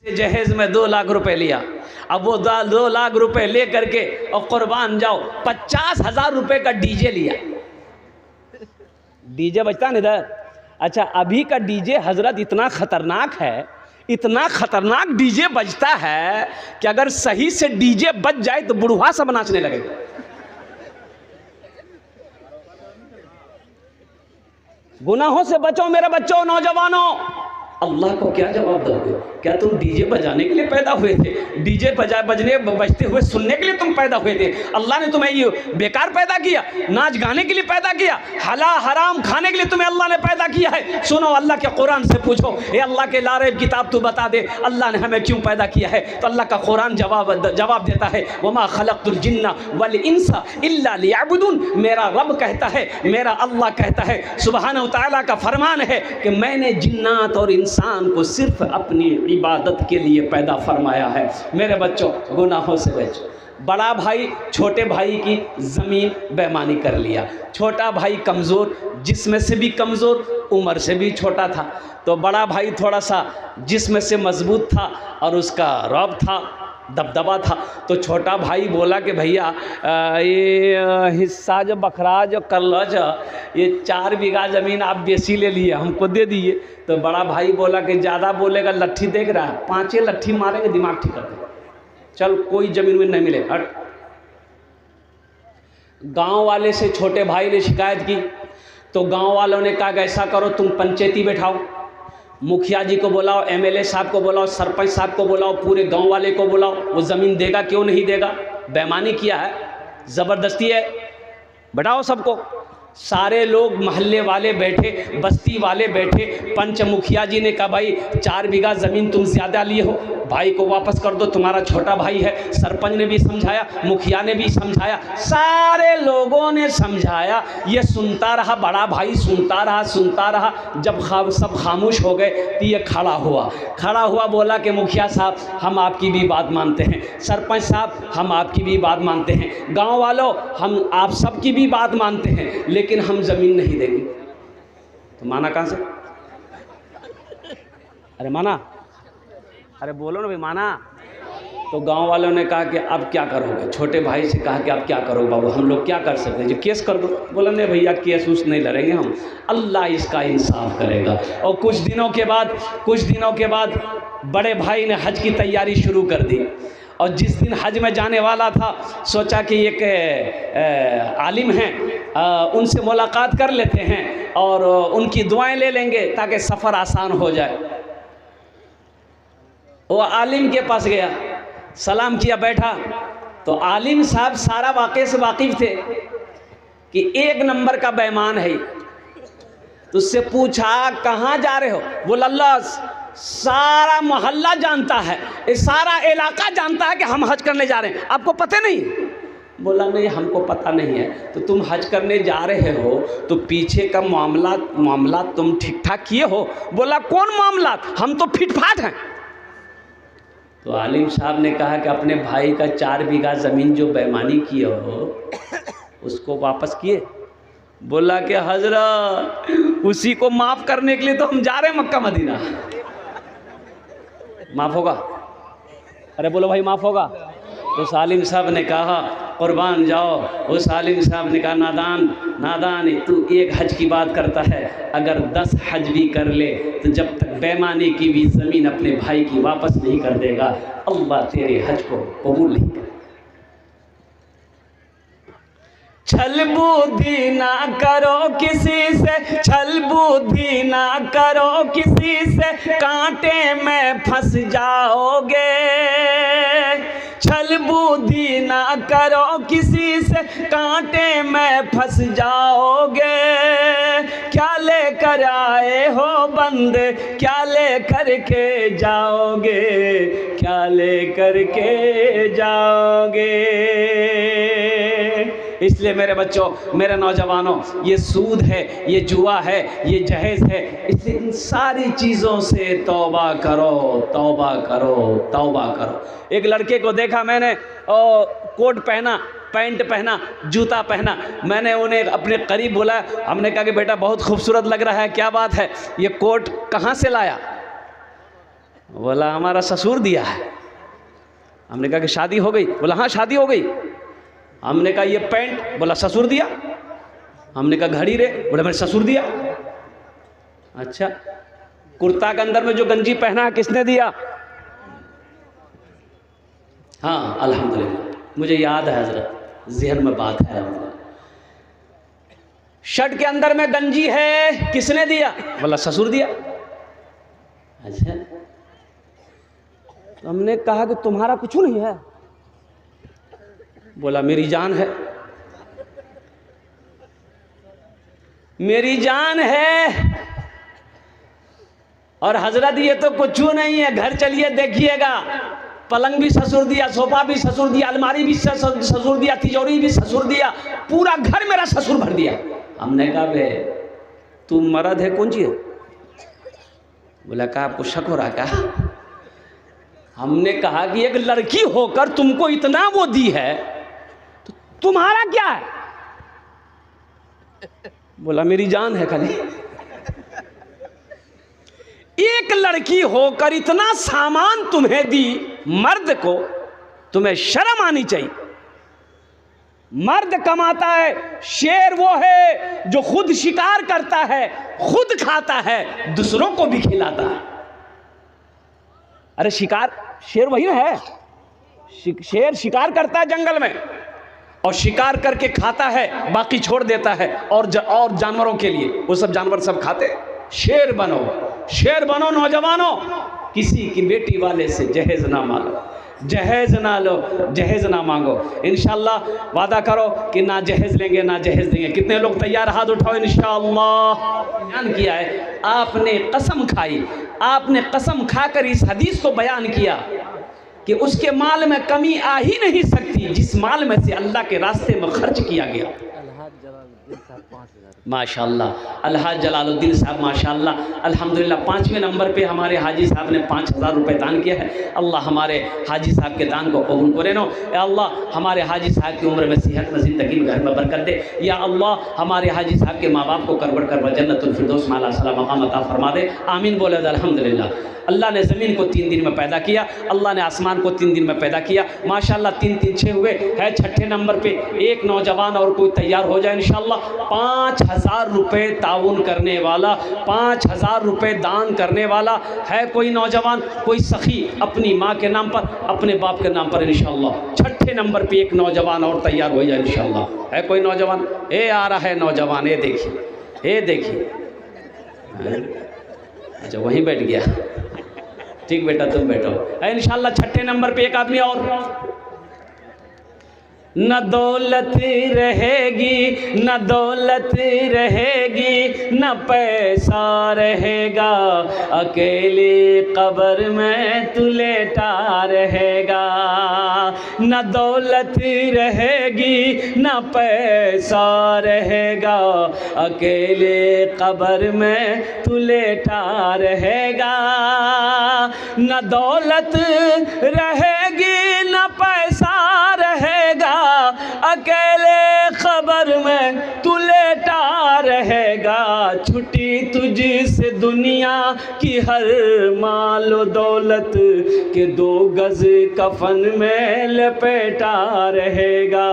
जहेज में 2 लाख रुपए लिया। अब वो 2 लाख रुपए ले करके और कुर्बान जाओ 50,000 रुपए का डीजे लिया। डीजे बजता ना इधर। अच्छा, अभी का डीजे हजरत इतना खतरनाक है, इतना खतरनाक डीजे बजता है कि अगर सही से डीजे बज जाए तो बुढ़वा सब नाचने लगेगा। गुनाहों से बचो मेरे बच्चों, नौजवानों। अल्लाह को क्या जवाब दोगे? क्या तुम डीजे बजाने के लिए पैदा हुए थे? डीजे बजते हुए सुनने के लिए तुम पैदा हुए थे? अल्लाह ने तुम्हें ये बेकार पैदा किया? नाच गाने के लिए पैदा किया? हलाल हराम खाने के लिए तुम्हें अल्लाह ने पैदा किया है? सुनो, अल्लाह के कुरान से पूछो, ये अल्लाह के लारेब किताब तू बता दे, अल्लाह ने हमें क्यों पैदा किया है? तो अल्लाह का कुरान जवाब देता है, वमा खलक़तुल जिन्ना वल इंसा इल्ला लियअबुदून। मेरा रब कहता है, मेरा अल्लाह कहता है, सुब्हानहू तआला का फरमान है कि मैंने जिन्नात और इंसान को सिर्फ अपनी इबादत के लिए पैदा फरमाया है। मेरे बच्चों, गुनाहों से बचो। बड़ा भाई छोटे भाई की ज़मीन बेईमानी कर लिया। छोटा भाई कमज़ोर, जिस्म से भी कमज़ोर, उम्र से भी छोटा था, तो बड़ा भाई थोड़ा सा जिस्म से मजबूत था और उसका रौब था, दबदबा था। तो छोटा भाई बोला कि भैया ये हिस्सा जो बखरा जो कर लो, जो ये 4 बीघा ज़मीन आप बेसी ले लिए, हमको दे दिए। तो बड़ा भाई बोला कि ज़्यादा बोलेगा लट्ठी देख रहा है, 5 लट्ठी मारेंगे दिमाग ठीक कर दे, चल कोई ज़मीन में नहीं मिले, हट। गांव वाले से छोटे भाई ने शिकायत की, तो गांव वालों ने कहा कि ऐसा करो, तुम पंचायती बैठाओ, मुखिया जी को बुलाओ, एमएलए साहब को बुलाओ, सरपंच साहब को बुलाओ, पूरे गांव वाले को बुलाओ। वो ज़मीन देगा क्यों नहीं देगा? बेईमानी किया है, ज़बरदस्ती है, बैठाओ सबको। सारे लोग मोहल्ले वाले बैठे, बस्ती वाले बैठे। पंच मुखिया जी ने कहा भाई 4 बीघा ज़मीन तुम ज़्यादा लिए हो, भाई को वापस कर दो, तुम्हारा छोटा भाई है। सरपंच ने भी समझाया, मुखिया ने भी समझाया, सारे लोगों ने समझाया। ये सुनता रहा, बड़ा भाई सुनता रहा। जब सब खामोश हो गए तो ये खड़ा हुआ, बोला कि मुखिया साहब हम आपकी भी बात मानते हैं, सरपंच साहब हम आपकी भी बात मानते हैं, गाँव वालों हम आप सबकी भी बात मानते हैं, लेकिन हम ज़मीन नहीं देंगे। तो माना कहाँ से? अरे माना, अरे बोलो ना भाई, माना। तो गांव वालों ने कहा कि अब क्या करोगे? छोटे भाई से कहा कि अब क्या करो बाबू, हम लोग क्या कर सकते हैं, जो केस कर दो। बोला नहीं भैया, केस उस नहीं लड़ेंगे हम, अल्लाह इसका इंसाफ करेगा। और कुछ दिनों के बाद बड़े भाई ने हज की तैयारी शुरू कर दी। और जिस दिन हज में जाने वाला था, सोचा कि एक आलिम हैं, उनसे मुलाकात कर लेते हैं और उनकी दुआएं ले लेंगे ताकि सफ़र आसान हो जाए। वो आलिम के पास गया, सलाम किया, बैठा। तो आलिम साहब सारा वाक़े से वाकिफ़ थे कि 1 नंबर का बेईमान है। तो उससे पूछा कहाँ जा रहे हो? बोला अल्लाह सारा मोहल्ला जानता है, सारा इलाका जानता है कि हम हज करने जा रहे हैं, आपको पता नहीं? बोला नहीं हमको पता नहीं है। तो तुम हज करने जा रहे हो तो पीछे का मामला तुम ठीक ठाक किए हो? बोला कौन मामला, हम तो फिटफाट हैं। तो आलिम साहब ने कहा कि अपने भाई का 4 बीघा ज़मीन जो बेईमानी किए हो उसको वापस किए? बोला कि हजरत उसी को माफ़ करने के लिए तो हम जा रहे हैं मक्का मदीना। माफ़ होगा? अरे बोलो भाई माफ़ होगा? तो सालिम साहब ने कहा कुर्बान जाओ। उस आलिम साहब ने कहा नादान तू 1 हज की बात करता है, अगर 10 हज भी कर ले तो जब तक बेईमानी की भी ज़मीन अपने भाई की वापस नहीं कर देगा, अल्लाह तेरे हज को कबूल नहीं करेगा। छल बुद्धि ना करो किसी से, छल बुद्धि ना करो किसी से, कांटे में फंस जाओगे। छल बुद्धि ना करो किसी से, कांटे में फंस जाओगे। क्या लेकर आए हो बंदे, क्या लेकर के जाओगे, क्या लेकर के जाओगे। इसलिए मेरे बच्चों, मेरे नौजवानों, ये सूद है, ये जुआ है, ये जहेज है। इसलिए इन सारी चीज़ों से तौबा करो, तौबा करो, तौबा करो। एक लड़के को देखा मैंने, कोट पहना, पैंट पहना, जूता पहना। मैंने उन्हें अपने करीब बोला, हमने कहा कि बेटा बहुत खूबसूरत लग रहा है, क्या बात है, ये कोट कहाँ से लाया? बोला हमारा ससुर दिया है। हमने कहा कि शादी हो गई? बोला हाँ शादी हो गई। हमने कहा ये पैंट? बोला ससुर दिया। हमने कहा घड़ी रे? बोला मेरे ससुर दिया। अच्छा, कुर्ता के अंदर में जो गंजी पहना है किसने दिया? हाँ अल्हम्दुलिल्लाह मुझे याद है हजरत, ज़हन में बात है। शर्ट के अंदर में गंजी है किसने दिया? बोला ससुर दिया। अच्छा, तो हमने कहा कि तुम्हारा कुछ नहीं है? बोला मेरी जान है। मेरी जान है। और हजरत ये तो कुछ नहीं है, घर चलिए देखिएगा, पलंग भी ससुर दिया, सोफा भी ससुर दिया, अलमारी भी ससुर दिया, तिजोरी भी ससुर दिया, पूरा घर मेरा ससुर भर दिया। हमने कहा बे तू मर्द है कौन सी है? बोला कहा आपको शक हो रहा क्या? हमने कहा कि एक लड़की होकर तुमको इतना वो दी है तो तुम्हारा क्या है? बोला मेरी जान है खाली। एक लड़की होकर इतना सामान तुम्हें दी, मर्द को तुम्हें शर्म आनी चाहिए। मर्द कमाता है, शेर वो है जो खुद शिकार करता है, खुद खाता है, दूसरों को भी खिलाता है। अरे शिकार, शेर वही है, शेर शिकार करता है जंगल में और शिकार करके खाता है, बाकी छोड़ देता है और जानवरों के लिए, वो सब जानवर सब खाते हैं। शेर बनो, शेर बनो नौजवानों। किसी की बेटी वाले से जहेज ना मांगो, जहेज ना लो, जहेज ना मांगो। इंशाअल्लाह वादा करो कि ना जहेज लेंगे ना जहेज देंगे। कितने लोग तैयार? हाथ उठाओ। इंशाअल्लाह बयान किया है, आपने कसम खाई, आपने कसम खाकर इस हदीस को बयान किया कि उसके माल में कमी आ ही नहीं सकती जिस माल में से अल्लाह के रास्ते में खर्च किया गया। माशाअल्लाह अलहाज जलालुद्दीन साहब माशाअल्लाह अल्हम्दुलिल्लाह 5वें नंबर पे हमारे हाजी साहब ने 5000 रुपये दान किया है। अल्लाह हमारे हाजी साहब के दान को कबूल करे नो। या अल्लाह हमारे हाजी साहब की उम्र में सेहत में ज़िंदगी में घर में बरकत दे। या अल्लाह हमारे हाजी साहब के माँ बाप को करबड़ कर जन्नतुल फिरदौस में आला मकाम अता फरमा दे। आमीन बोले अल्हम्दुलिल्लाह। अल्लाह ने ज़मीन को 3 दिन में पैदा किया, अल्लाह ने आसमान को 3 दिन में पैदा किया। माशाअल्लाह 3 3 6 हुए है। 6ठे नंबर पे एक नौजवान और कोई तैयार हो जाए इंशाअल्लाह। 5000 रुपये ताउन करने वाला, 5000 रुपये दान करने वाला है कोई नौजवान, कोई सखी अपनी माँ के नाम पर, अपने बाप के नाम पर इंशाअल्लाह। 6ठे नंबर पे एक नौजवान और तैयार हो जाए इंशाअल्लाह। है कोई नौजवान? ए आ रहा है नौजवान, ये देखिए, ये देखिए। अच्छा वहीं बैठ गया, ठीक बेटा तुम बैठो। इंशाअल्लाह 6ठे नंबर पे एक आदमी और। न दौलत रहेगी, न दौलत रहेगी, न पैसा रहेगा, अकेले कब्र में तू लेटा रहेगा। न दौलत रहेगी, न पैसा रहेगा, अकेले कब्र में तू लेटा रहेगा। न दौलत रहेगी, न पैसा रहेगा, अकेले खबर में तू लेटा रहेगा। छुट्टी तुझसे दुनिया की हर मालो दौलत के 2 गज कफन में लपेटा रहेगा।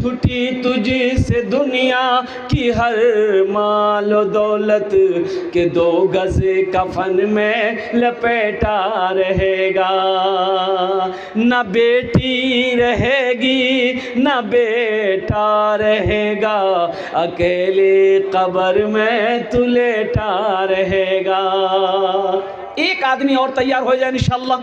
छुट्टी तुझसे दुनिया की हर मालो दौलत के 2 गज कफन में लपेटा रहेगा। न बेटी रहेगी, न बेटा रहेगा, अकेले कब्र में तू लेटा रहेगा। एक आदमी और तैयार हो जाए इंशाअल्लाह।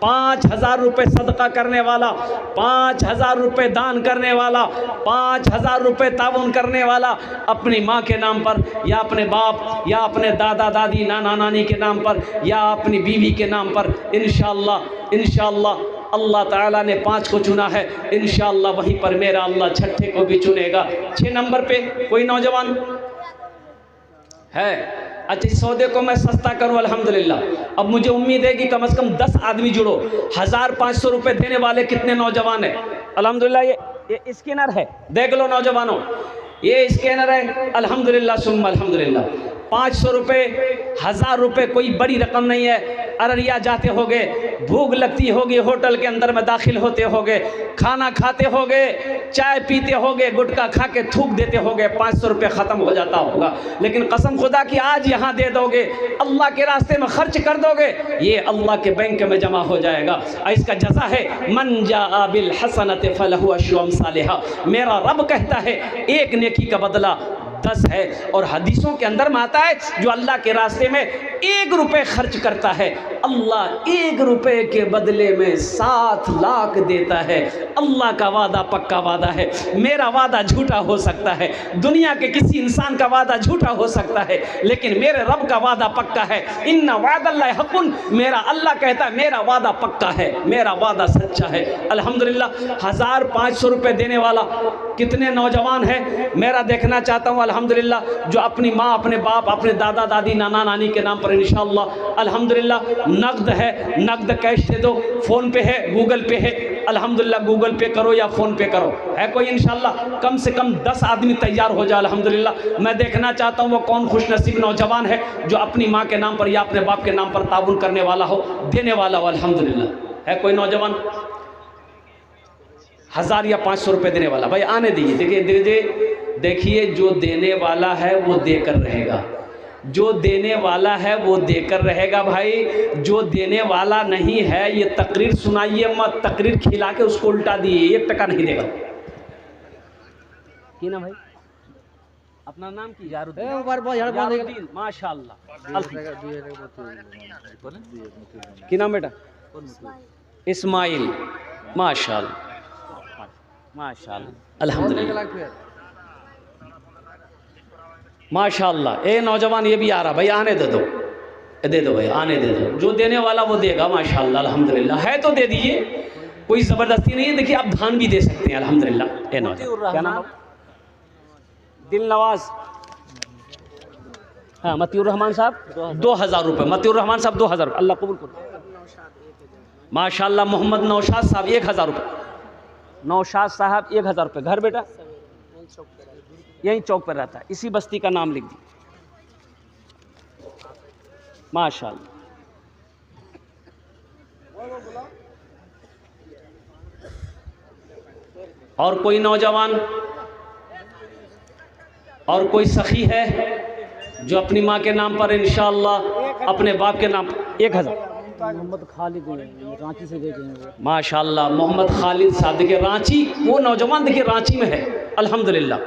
5000 रुपये सदका करने वाला, 5000 रुपये दान करने वाला, 5000 रुपये ताउन करने वाला, अपनी माँ के नाम पर या अपने बाप या अपने दादा दादी नाना नानी के नाम पर या अपनी बीवी के नाम पर इंशाअल्लाह। इंशाअल्लाह अल्लाह ताला ने 5 को चुना है, इंशाअल्लाह वहीं पर मेरा अल्लाह 6ठे को भी चुनेगा। 6 नंबर पे कोई नौजवान है? अच्छा इस सौदे को मैं सस्ता करूं अल्हम्दुलिल्लाह। अब मुझे उम्मीद है कि कम से कम 10 आदमी जुड़ो। 1500 रुपये देने वाले कितने नौजवान हैं? अल्हम्दुलिल्लाह ये स्कैनर है, देख लो नौजवानों, ये स्कैनर है। अल्हम्दुलिल्लाह सुम्मा अल्हम्दुलिल्लाह। 500 रुपये, 1000 रुपये कोई बड़ी रकम नहीं है। अररिया जाते होगे, भूख लगती होगी, होटल के अंदर में दाखिल होते होगे, खाना खाते होगे, चाय पीते होगे, गुटखा खा के थूक देते होगे, 500 रुपये ख़त्म हो जाता होगा। लेकिन कसम खुदा की आज यहाँ दे दोगे, अल्लाह के रास्ते में खर्च कर दोगे, ये अल्लाह के बैंक में जमा हो जाएगा। इसका जज़ा है मन जाअ बिल हसनति फलहु अश्रु अम्सालिहा। मेरा रब कहता है एक नेकी का बदला 10 है। और हदीसों के अंदर में आता है जो अल्लाह के रास्ते में 1 रुपये खर्च करता है, अल्लाह 1 रुपये के बदले में 7 लाख देता है। अल्लाह का वादा पक्का वादा है। मेरा वादा झूठा हो सकता है, दुनिया के किसी इंसान का वादा झूठा हो सकता है, लेकिन मेरे रब का वादा पक्का है। इन्ना वादल्लाहि हक़्क़ुन, मेरा अल्लाह कहता है मेरा वादा पक्का है, मेरा वादा सच्चा है। अल्हम्दुलिल्लाह 1500 रुपये देने वाला कितने नौजवान हैं, मेरा देखना चाहता हूँ अल्हम्दुलिल्लाह जो अपनी माँ, अपने बाप, अपने दादा दादी, नाना नानी के नाम पर इंशाअल्लाह अल्हम्दुलिल्लाह नक़द है, नक़द कैश दे दो, फ़ोन पे है, गूगल पे है, अल्हम्दुलिल्लाह गूगल पे करो या फ़ोन पे करो, है कोई इंशाअल्लाह कम से कम 10 आदमी तैयार हो जाए अल्हम्दुलिल्लाह। मैं देखना चाहता हूँ वो कौन खुशनसीब नौजवान है जो अपनी माँ के नाम पर या अपने बाप के नाम पर ताबुन करने वाला हो, देने वाला हो अल्हम्दुलिल्लाह। है कोई नौजवान 1000 या 500 रुपये देने वाला? भाई आने दीजिए। देखिए जो देने वाला है वो देकर रहेगा, जो देने वाला है वो देकर रहेगा भाई। जो देने वाला नहीं है ये तकरीर सुनाइए मत, तकरीर खिला के उसको उल्टा दिए, 1 टका नहीं देगा। की ना भाई अपना नाम की? यारुद्दीन। माशाअल्लाह। की नाम बेटा? इस्माइल। माशाअल्लाह माशाअल्लाह अल्हम्दुलिल्लाह माशाअल्लाह। ए नौजवान ये भी आ रहा भाई, आने दे दो भाई, आने दे दो। जो देने वाला वो देगा माशाअल्लाह अल्हम्दुलिल्लाह। है तो दे दीजिए, कोई ज़बरदस्ती नहीं है। देखिए आप दान भी दे सकते हैं अल्हम्दुलिल्लाह। ए नौजवान क्या नाम? दिल नवाज। हाँ मतियुर रहमान साहब 2000 रुपये। मतियुर रहमान साहब 2000 रुपये, अल्लाह कबूल करो। माशाअल्लाह। मोहम्मद नौशाद साहब 1000 रुपये। नौशाद साहब 1000 रुपये। घर बेटा? यहीं चौक पर रहता है, इसी बस्ती का नाम लिख दी। माशाअल्लाह। और कोई नौजवान और कोई सखी है जो अपनी माँ के नाम पर इंशाअल्लाह अपने बाप के नाम 1000? मोहम्मद खालिद रांची से देखे। माशाअल्लाह मोहम्मद खालिद साहब देखिए रांची, वो नौजवान देखिए रांची में है अल्हम्दुलिल्लाह।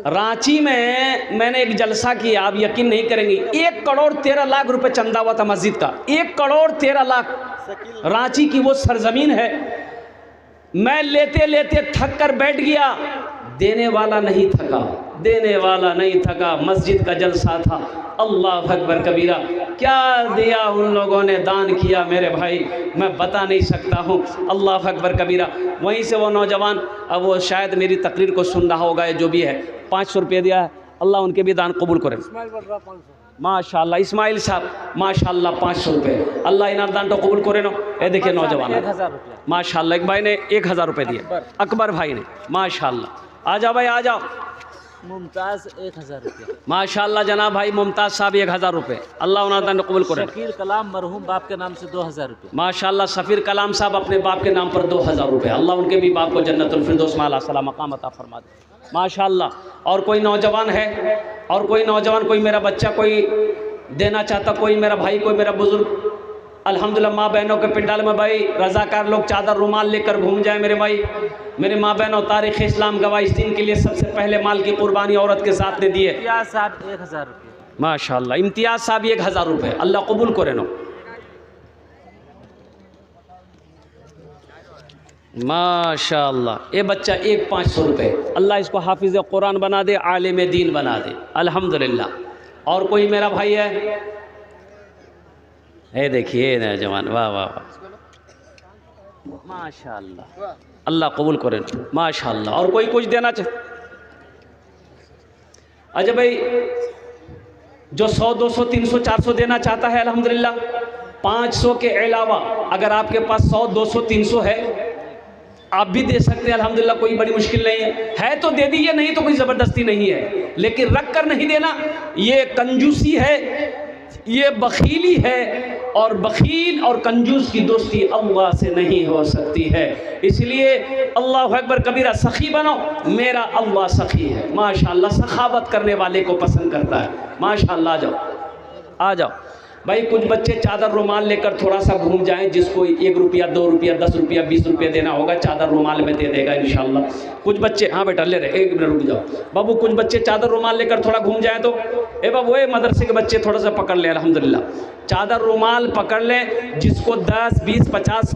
रांची में मैंने एक जलसा किया, आप यकीन नहीं करेंगे, 1 करोड़ 13 लाख रुपए चंदा हुआ था मस्जिद का। 1 करोड़ 13 लाख। रांची की वो सरजमीन है। मैं लेते लेते थक कर बैठ गया, देने वाला नहीं थका, देने वाला नहीं थका। मस्जिद का जलसा था, अल्लाह अकबर कबीरा। क्या दिया उन लोगों ने, दान किया मेरे भाई, मैं बता नहीं सकता हूँ। अल्लाह अकबर कबीरा। वहीं से वो नौजवान, अब वो शायद मेरी तकरीर को सुन रहा होगा, जो भी है 500 रुपये दिया है, अल्लाह उनके भी दान कबूल करे। माशाअल्लाह इस्माइल साहब माशाअल्लाह 500 रुपये, अल्लाह इनाम दान तो कबूल करे ना। ये देखिए नौजवान 1000 रुपये माशाअल्लाह। एक भाई ने 1000 रुपये दिए, अकबर भाई ने। माशाअल्लाह। आ जाओ भाई आ जाओ। मुमताज़ 1000 रुपये। माशाअल्लाह जनाब भाई मुमताज़ साहब 1000 रुपये, अल्लाह उन्हें कबूल करे। शकीर कलाम मरहूम बाप के नाम से 2000 रुपये। माशाअल्लाह सफ़ीर कलाम साहब अपने बाप के नाम पर 2000 रुपये, अल्लाह उनके भी बाप को जन्नतुल फिरदौस में आला सलाम मकाम अता फरमा दे। माशाअल्लाह। और कोई नौजवान है, और कोई नौजवान, कोई मेरा बच्चा कोई देना चाहता, कोई मेरा भाई, कोई मेरा बुजुर्ग, अल्हम्दुलिल्लाह माँ बहनों के पिंडाल में भाई रज़ाकार लोग चादर रुमाल लेकर घूम जाए मेरे भाई, मेरे माँ बहनों। तारीख़ इस्लाम गवाह इस दिन के लिए सबसे पहले माल की कुर्बानी औरत के साथ ने दी है। इम्तियाज़ साहब 1000 रुपये। माशाअल्लाह इम्तियाज़ साहब 1000 रुपये, अल्लाह कबूल करे नो। माशाअल्लाह। ये बच्चा 500 रुपये, अल्लाह इसको हाफिज़ कुरान बना दे, आलिम दीन बना दे अल्हम्दुलिल्लाह। और कोई मेरा भाई है, ये देखिए नौजवान, वाह वाह वाह माशाअल्लाह, अल्लाह कबूल करे माशाअल्लाह। और कोई कुछ देना चाहे? अच्छा भाई जो 100 200 300 400 देना चाहता है अल्हम्दुलिल्लाह, 500 के अलावा अगर आपके पास 100 200 300 है आप भी दे सकते हैं अल्हम्दुलिल्लाह, कोई बड़ी मुश्किल नहीं है तो दे दीजिए, नहीं तो कोई ज़बरदस्ती नहीं है, लेकिन रख कर नहीं देना, ये कंजूसी है, ये बखीली है, और बखील और कंजूस की दोस्ती अल्लाह से नहीं हो सकती है। इसलिए अल्लाहु अकबर कबीरा, सखी बनो, मेरा अल्लाह सखी है माशाअल्लाह, सखावत करने वाले को पसंद करता है माशाअल्लाह। आ जाओ आ जाओ भाई, कुछ बच्चे चादर रुमाल लेकर थोड़ा सा घूम जाएं, जिसको 1 रुपया 2 रुपया 10 रुपया 20 रुपया देना होगा चादर रुमाल में दे देगा इंशाल्लाह। कुछ बच्चे, हाँ बेटा ले रहे, 1 मिनट रुक जाओ बाबू, कुछ बच्चे चादर रुमाल लेकर थोड़ा घूम जाएं तो ए बाबू, ये मदरसे के बच्चे थोड़ा सा पकड़ लें, अल्हम्दुलिल्लाह चादर रुमाल पकड़ लें, जिसको 10 20 50